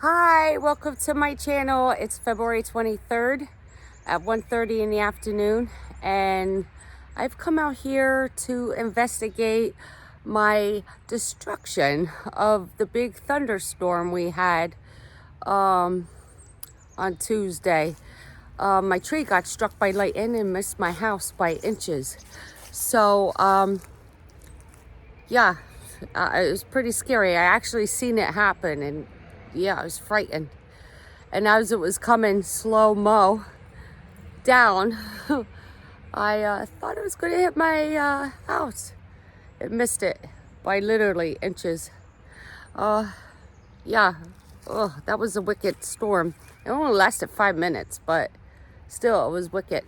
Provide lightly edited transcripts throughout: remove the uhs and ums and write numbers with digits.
Hi, welcome to my channel. It's February 23rd at 1:30 in the afternoon, and I've come out here to investigate my destruction of the big thunderstorm we had on Tuesday. My tree got struck by lightning and missed my house by inches. So, yeah, it was pretty scary. I actually seen it happen, and yeah, I was frightened. And as it was coming slow-mo down, I thought it was going to hit my house. It missed it by literally inches. Yeah, oh, that was a wicked storm. It only lasted 5 minutes, but still, it was wicked.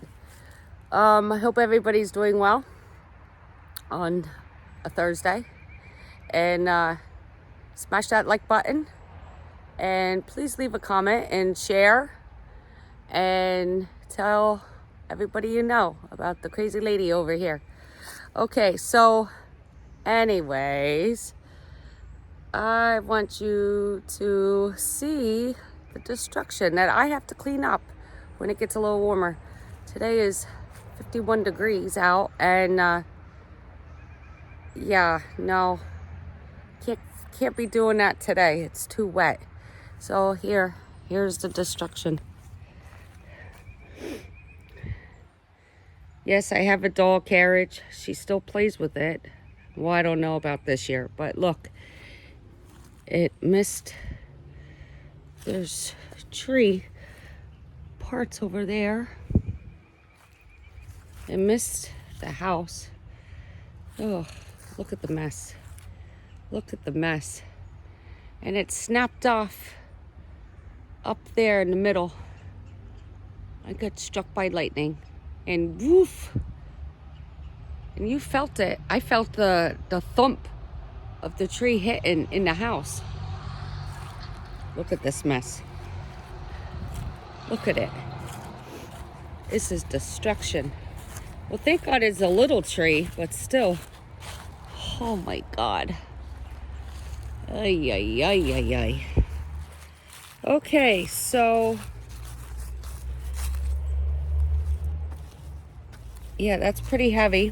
I hope everybody's doing well on a Thursday. And smash that like button. And please leave a comment and share and tell everybody you know about the crazy lady over here. Okay, so anyways, I want you to see the destruction that I have to clean up when it gets a little warmer. Today is 51 degrees out, and yeah, no, can't be doing that today. It's too wet. So here's the destruction. Yes, I have a doll carriage. She still plays with it. Well, I don't know about this year, but look, it missed. There's tree parts over there. It missed the house. Oh, look at the mess. Look at the mess. And it snapped off up there in the middle. I got struck by lightning, and woof. And you felt it. I felt the thump of the tree hitting in the house. Look at this mess. Look at it. This is destruction. Well, thank God it's a little tree, but still. Oh my God. Ay, ay, ay, ay, ay. Okay, so yeah, that's pretty heavy.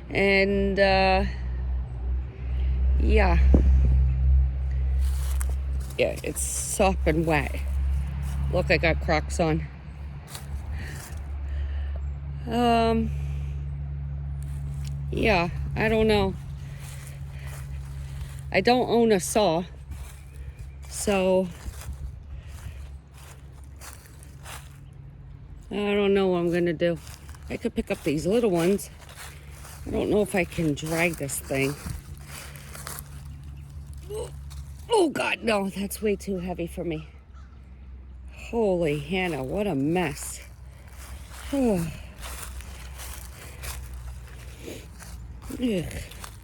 And yeah, it's soft and wet. Look, I got Crocs on. Yeah, I don't know. I don't own a saw, so I don't know what I'm gonna do. I could pick up these little ones. I don't know if I can drag this thing. Oh God, no, that's way too heavy for me. Holy Hannah, what a mess. Ugh,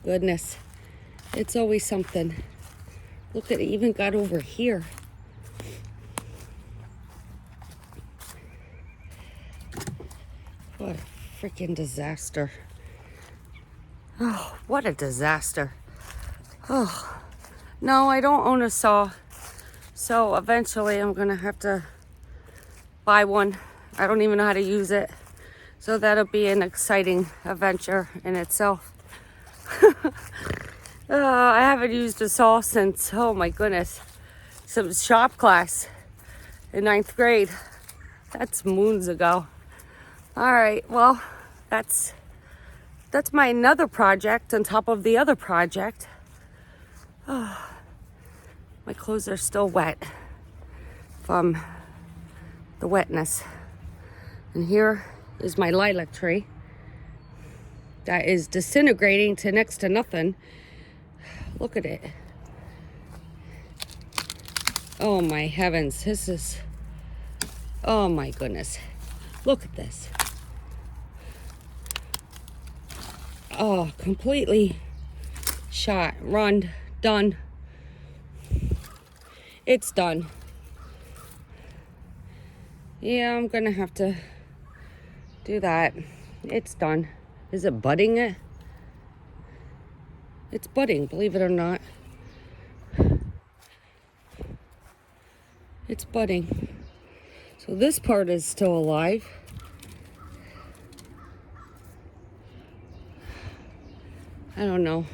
goodness, it's always something. Look at it, even got over here. What a freaking disaster. Oh, what a disaster. Oh, no, I don't own a saw. So eventually I'm gonna have to buy one. I don't even know how to use it. So that'll be an exciting adventure in itself. I haven't used a saw since, oh my goodness, some shop class in 9th grade. That's moons ago. All right, well, that's my another project on top of the other project. Oh, my clothes are still wet from the wetness. And here is my lilac tree that is disintegrating to next to nothing. Look at it. Oh my heavens, this is, oh my goodness. Look at this. Oh, completely shot, run, done. It's done. Yeah, I'm gonna have to do that. It's done. Is it budding it? It's budding, believe it or not. It's budding. So this part is still alive. I don't know.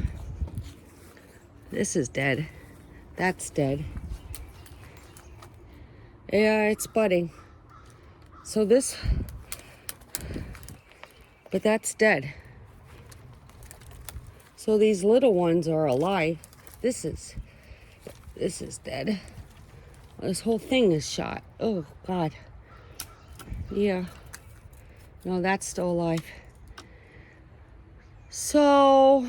This is dead. That's dead. Yeah, it's budding. So this, but that's dead. So these little ones are alive. This is dead. This whole thing is shot. Oh, God. Yeah. No, that's still alive. So,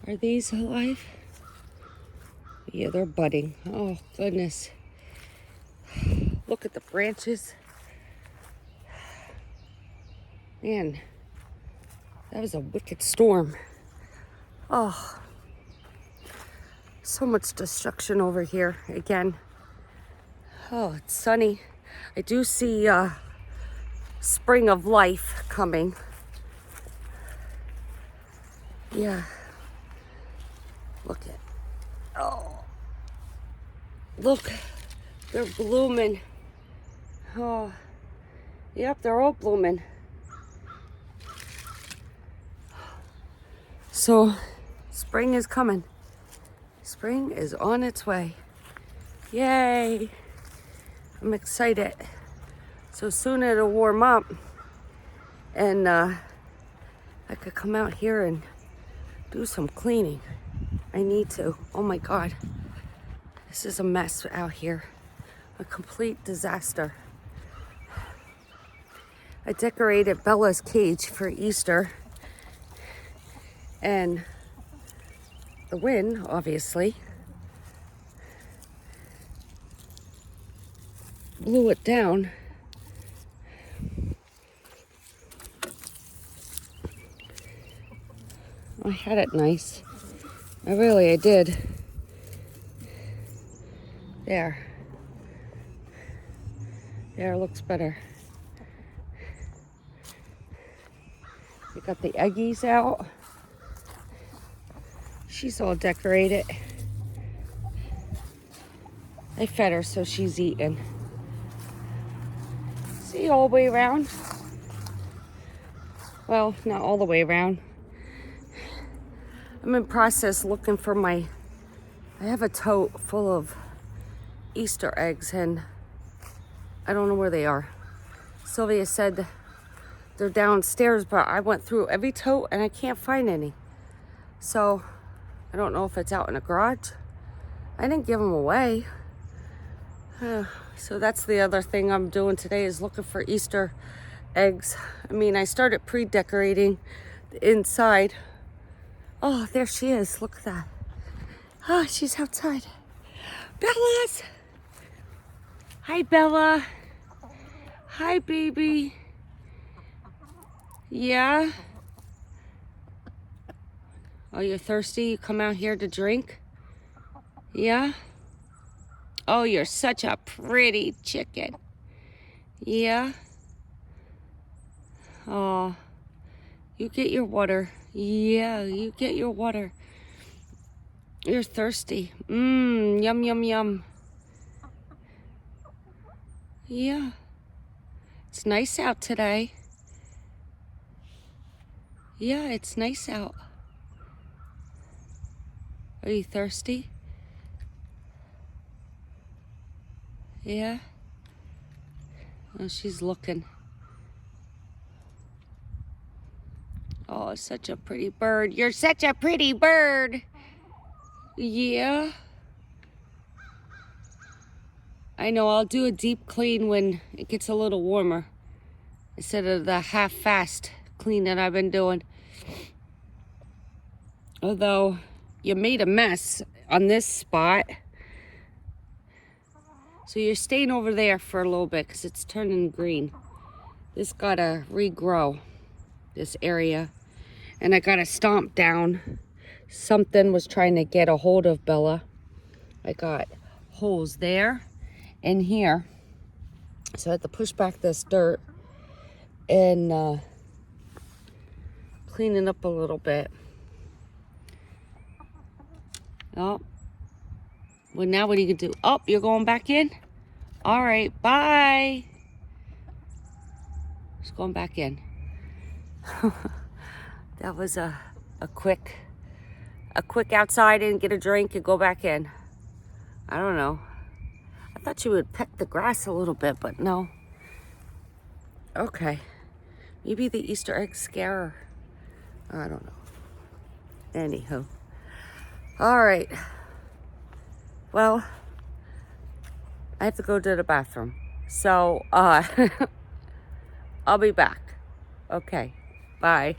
Are these alive? Yeah, they're budding. Oh, goodness. Look at the branches. Man, that was a wicked storm. Oh, so much destruction over here again. Oh, it's sunny. I do see spring of life coming. Yeah. Look at, oh, look, they're blooming. Oh, yep, they're all blooming. So, spring is coming. Spring is on its way. Yay! I'm excited. So soon it'll warm up and I could come out here and do some cleaning. I need to. Oh my God. This is a mess out here. A complete disaster. I decorated Bella's cage for Easter. And the wind, obviously, blew it down. I had it nice. I did. There. There, looks better. We got the eggies out. She's all decorated. I fed her, so she's eating. See, all the way around. Well, not all the way around. I'm in process looking for I have a tote full of Easter eggs and I don't know where they are. Sylvia said they're downstairs, but I went through every tote and I can't find any. So I don't know if it's out in the garage. I didn't give them away. So that's the other thing I'm doing today is looking for Easter eggs. I mean, I started pre-decorating the inside. Oh, there she is. Look at that. Oh, she's outside. Bella's. Hi, Bella. Hi, baby. Yeah? Oh, you're thirsty? You come out here to drink? Yeah? Oh, you're such a pretty chicken. Yeah? Oh, you get your water. Yeah, you get your water. You're thirsty. Mmm, yum, yum, yum. Yeah. It's nice out today. Yeah, it's nice out. Are you thirsty? Yeah? Oh, she's looking. Oh, such a pretty bird. You're such a pretty bird. Yeah. I know, I'll do a deep clean when it gets a little warmer instead of the half-fast clean that I've been doing. Although you made a mess on this spot. So you're staying over there for a little bit because it's turning green. This gotta regrow, this area. And I gotta stomp down. Something was trying to get a hold of Bella. I got holes there and here. So I had to push back this dirt and clean it up a little bit. Oh, Well, now what are you gonna do? Oh, you're going back in? All right, bye. Just going back in. That was a quick outside and get a drink and go back in. I don't know. I thought you would peck the grass a little bit, but no. Okay. Maybe the Easter egg scare her. I don't know. Anywho. All right. Well, I have to go to the bathroom. So, I'll be back. Okay. Bye.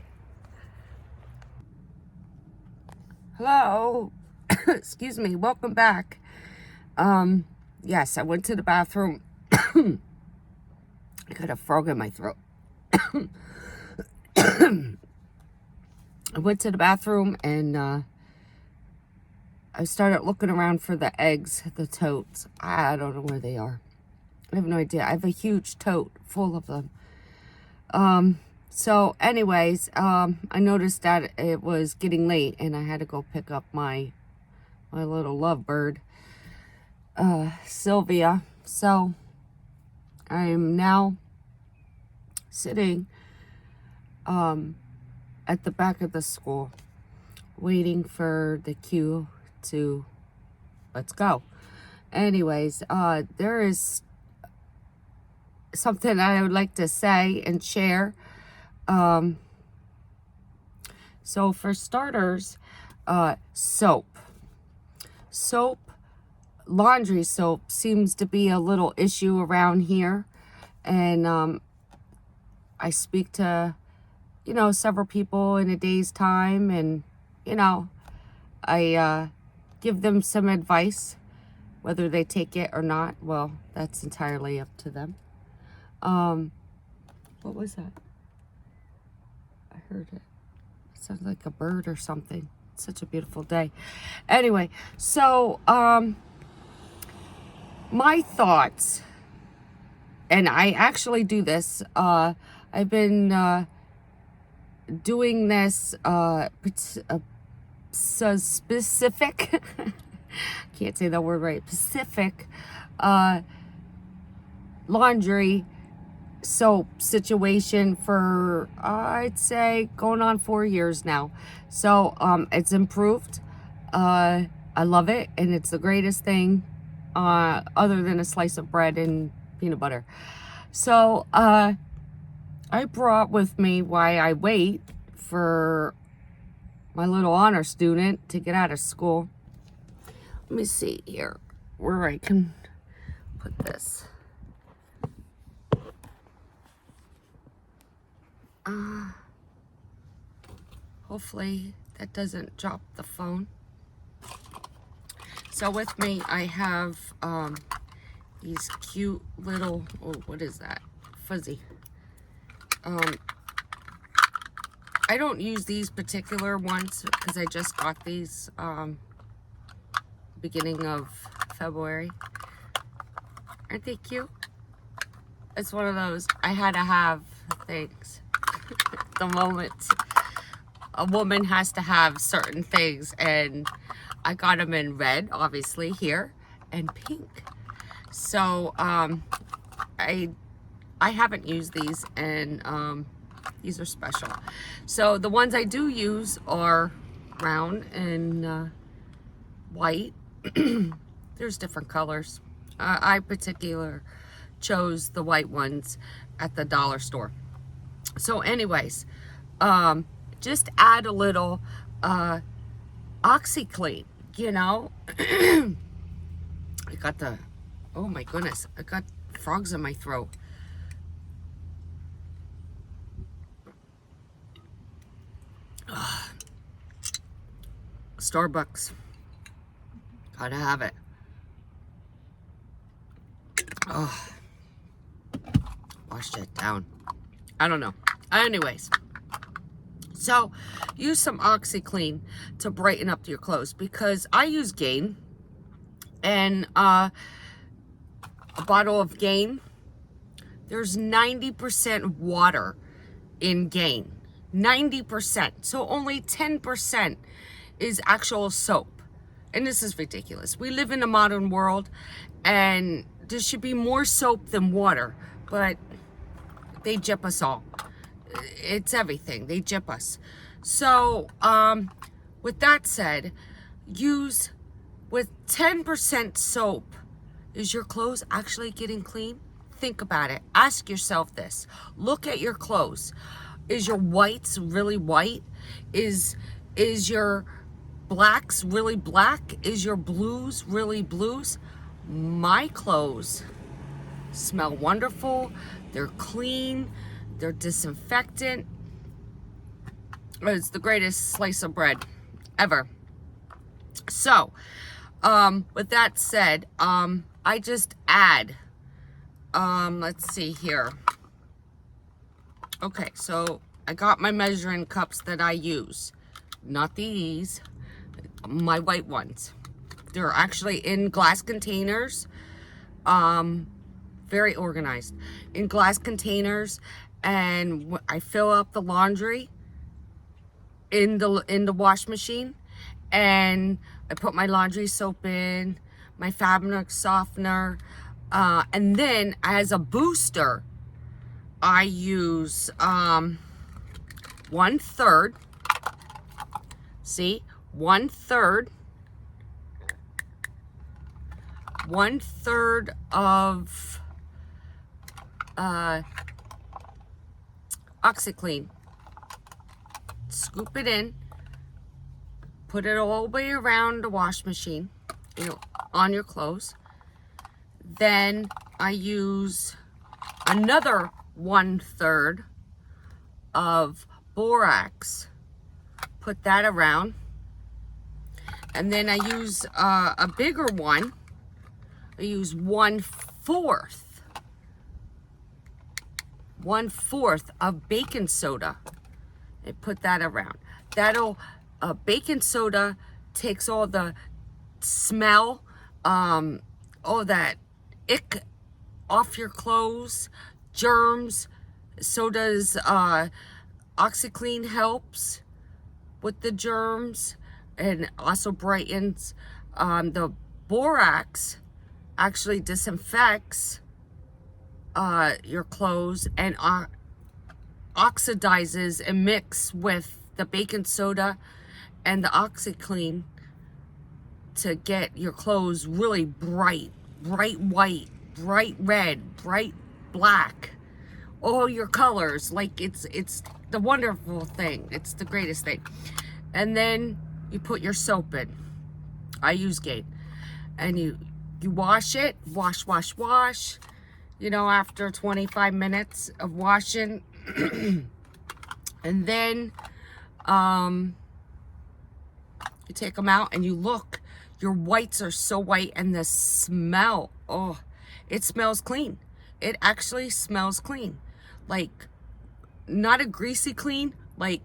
Hello. Excuse me. Welcome back. Yes, I went to the bathroom. I got a frog in my throat. I went to the bathroom and I started looking around for the eggs, the totes. I don't know where they are. I have no idea. I have a huge tote full of them. So anyways, I noticed that it was getting late and I had to go pick up my little lovebird, Sylvia. So I am now sitting at the back of the school waiting for the cue to let's go. Anyways, there is something I would like to say and share. So for starters, soap, laundry soap seems to be a little issue around here. And, I speak to, several people in a day's time and, I, give them some advice, whether they take it or not. Well, that's entirely up to them. What was that? I heard it. It sounded like a bird or something. It's such a beautiful day. Anyway, so, my thoughts, and I actually do this, I've been, doing this, specific, can't say the word right, Pacific, laundry soap situation for, I'd say, going on 4 years now. So, it's improved. I love it, and it's the greatest thing, other than a slice of bread and peanut butter. So, I brought with me while I wait for my little honor student to get out of school. Let me see here where I can put this. Hopefully that doesn't drop the phone. So with me I have these cute little, oh, what is that? Fuzzy. I don't use these particular ones because I just got these beginning of February. Aren't they cute? It's one of those, I had to have things. The moment a woman has to have certain things, and I got them in red, obviously, here, and pink. So I haven't used these, and these are special. So the ones I do use are brown and white. There's different colors. I particularly chose the white ones at the dollar store. So anyways, just add a little OxiClean, I got oh my goodness, I got frogs in my throat. Starbucks, gotta have it. Oh, washed it down. I don't know. Anyways, so use some OxiClean to brighten up your clothes, because I use Gain, and a bottle of Gain, there's 90% water in Gain. 90%. So only 10% is actual soap. and this is ridiculous. We live in a modern world, and there should be more soap than water, but they gyp us all. It's everything. They gyp us. So, with that said, use with 10% soap. Is your clothes actually getting clean? Think about it. Ask yourself this. Look at your clothes. Is your whites really white? Is your blacks really black? Is your blues really blues? My clothes smell wonderful. They're clean. They're disinfectant. It's the greatest slice of bread ever. So, with that said, I just add, let's see here. Okay, so I got my measuring cups that I use. Not these, my white ones. They're actually in glass containers. Very organized. In glass containers, and I fill up the laundry in the wash machine, and I put my laundry soap in, my fabric softener, and then as a booster, I use 1/3. See, 1/3 of OxiClean. Scoop it in, put it all the way around the wash machine, on your clothes. Then I use another 1/3 of borax, put that around, and then I use a bigger one. I use 1/4 of baking soda and put that around. Baking soda takes all the smell, all that ick off your clothes, germs. So does OxiClean, helps with the germs and also brightens. The borax actually disinfects your clothes and oxidizes and mix with the baking soda and the OxiClean to get your clothes really bright white, bright red, bright black, all your colors. Like it's the wonderful thing. It's the greatest thing. And then you put your soap in. I use Gain, and you wash it, wash. After 25 minutes of washing, and then you take them out and you look. Your whites are so white, and the smell, it smells clean. It actually smells clean. Like, not a greasy clean, like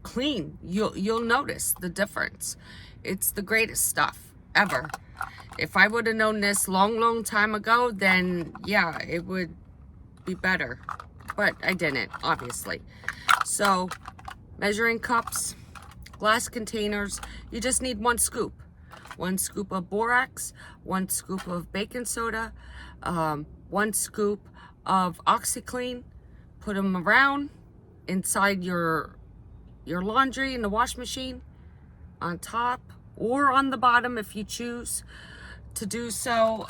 clean. You'll notice the difference. It's the greatest stuff ever. If I would have known this long time ago, then yeah, it would be better. But I didn't, obviously. So, measuring cups, glass containers, you just need 1 scoop. 1 scoop of borax, 1 scoop of baking soda, 1 scoop of OxiClean. Put them around inside your laundry in the wash machine, on top or on the bottom if you choose to do so.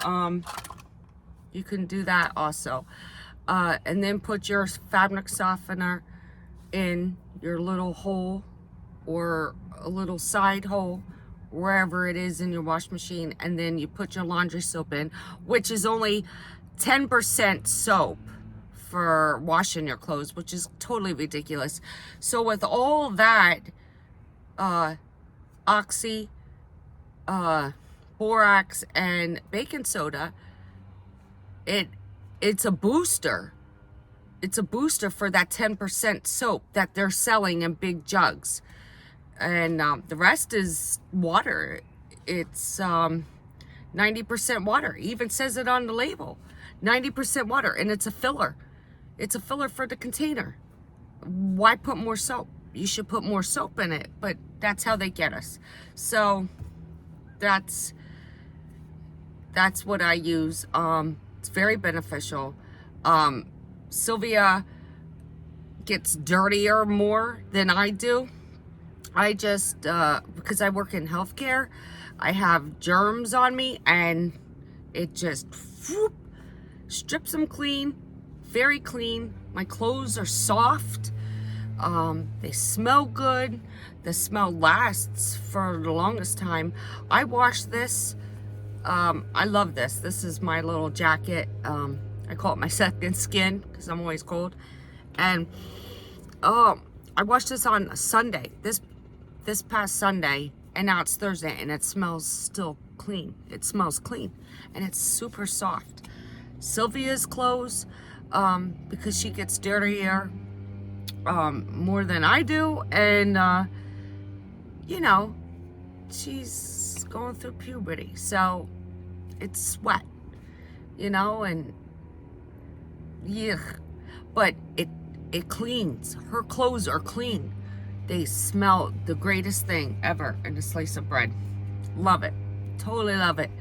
You can do that also. And then put your fabric softener in your little hole or a little side hole, wherever it is in your wash machine, and then you put your laundry soap in, which is only 10% soap for washing your clothes, which is totally ridiculous. So with all that Oxy, borax, and baking soda, it's a booster. It's a booster for that 10% soap that they're selling in big jugs. And the rest is water. It's 90% water. It even says it on the label. 90% water, and it's a filler. It's a filler for the container. Why put more soap? You should put more soap in it, but that's how they get us. So that's what I use. It's very beneficial. Sylvia gets dirtier more than I do. I just, because I work in healthcare, I have germs on me, and it just whoop, strips them clean, very clean. My clothes are soft. They smell good. The smell lasts for the longest time. I wash this. I love this. This is my little jacket. I call it my second skin because I'm always cold. And I washed this on Sunday. This past Sunday, and now it's Thursday, and it smells still clean. It smells clean, and it's super soft. Sylvia's clothes, because she gets dirtier more than I do, and you know, she's going through puberty, so it's sweat, you know, and yeah, but it cleans. Her clothes are clean. They smell the greatest thing ever in a slice of bread. Love it. Totally love it.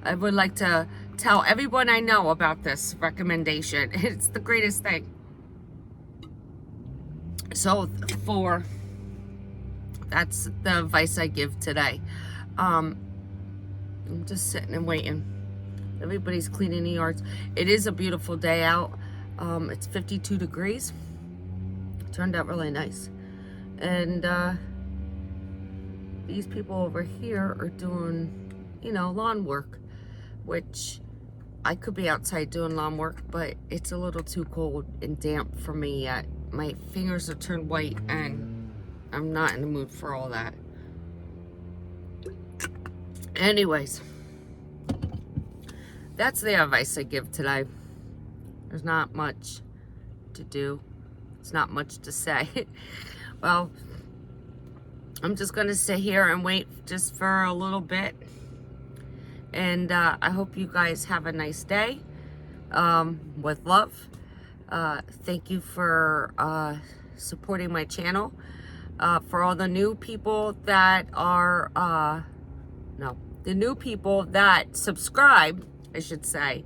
I would like to tell everyone I know about this recommendation. It's the greatest thing. So that's the advice I give today. I'm just sitting and waiting. Everybody's cleaning the yards. It is a beautiful day out. It's 52 degrees. It turned out really nice. And these people over here are doing, you know, lawn work, which I could be outside doing lawn work, but it's a little too cold and damp for me yet. My fingers are turned white, and I'm not in the mood for all that. Anyways, that's the advice I give today. There's not much to do. It's not much to say. Well, I'm just going to sit here and wait just for a little bit. And I hope you guys have a nice day. With love. Thank you for supporting my channel. For all the new people that are, the new people that subscribe, I should say.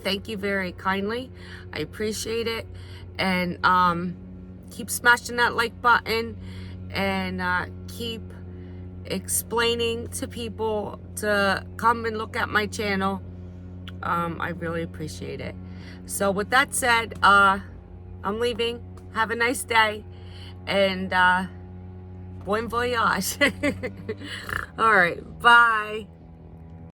Thank you very kindly. I appreciate it. And keep smashing that like button, and keep explaining to people to come and look at my channel. I really appreciate it. So with that said, I'm leaving. Have a nice day, and bon voyage. All right, bye.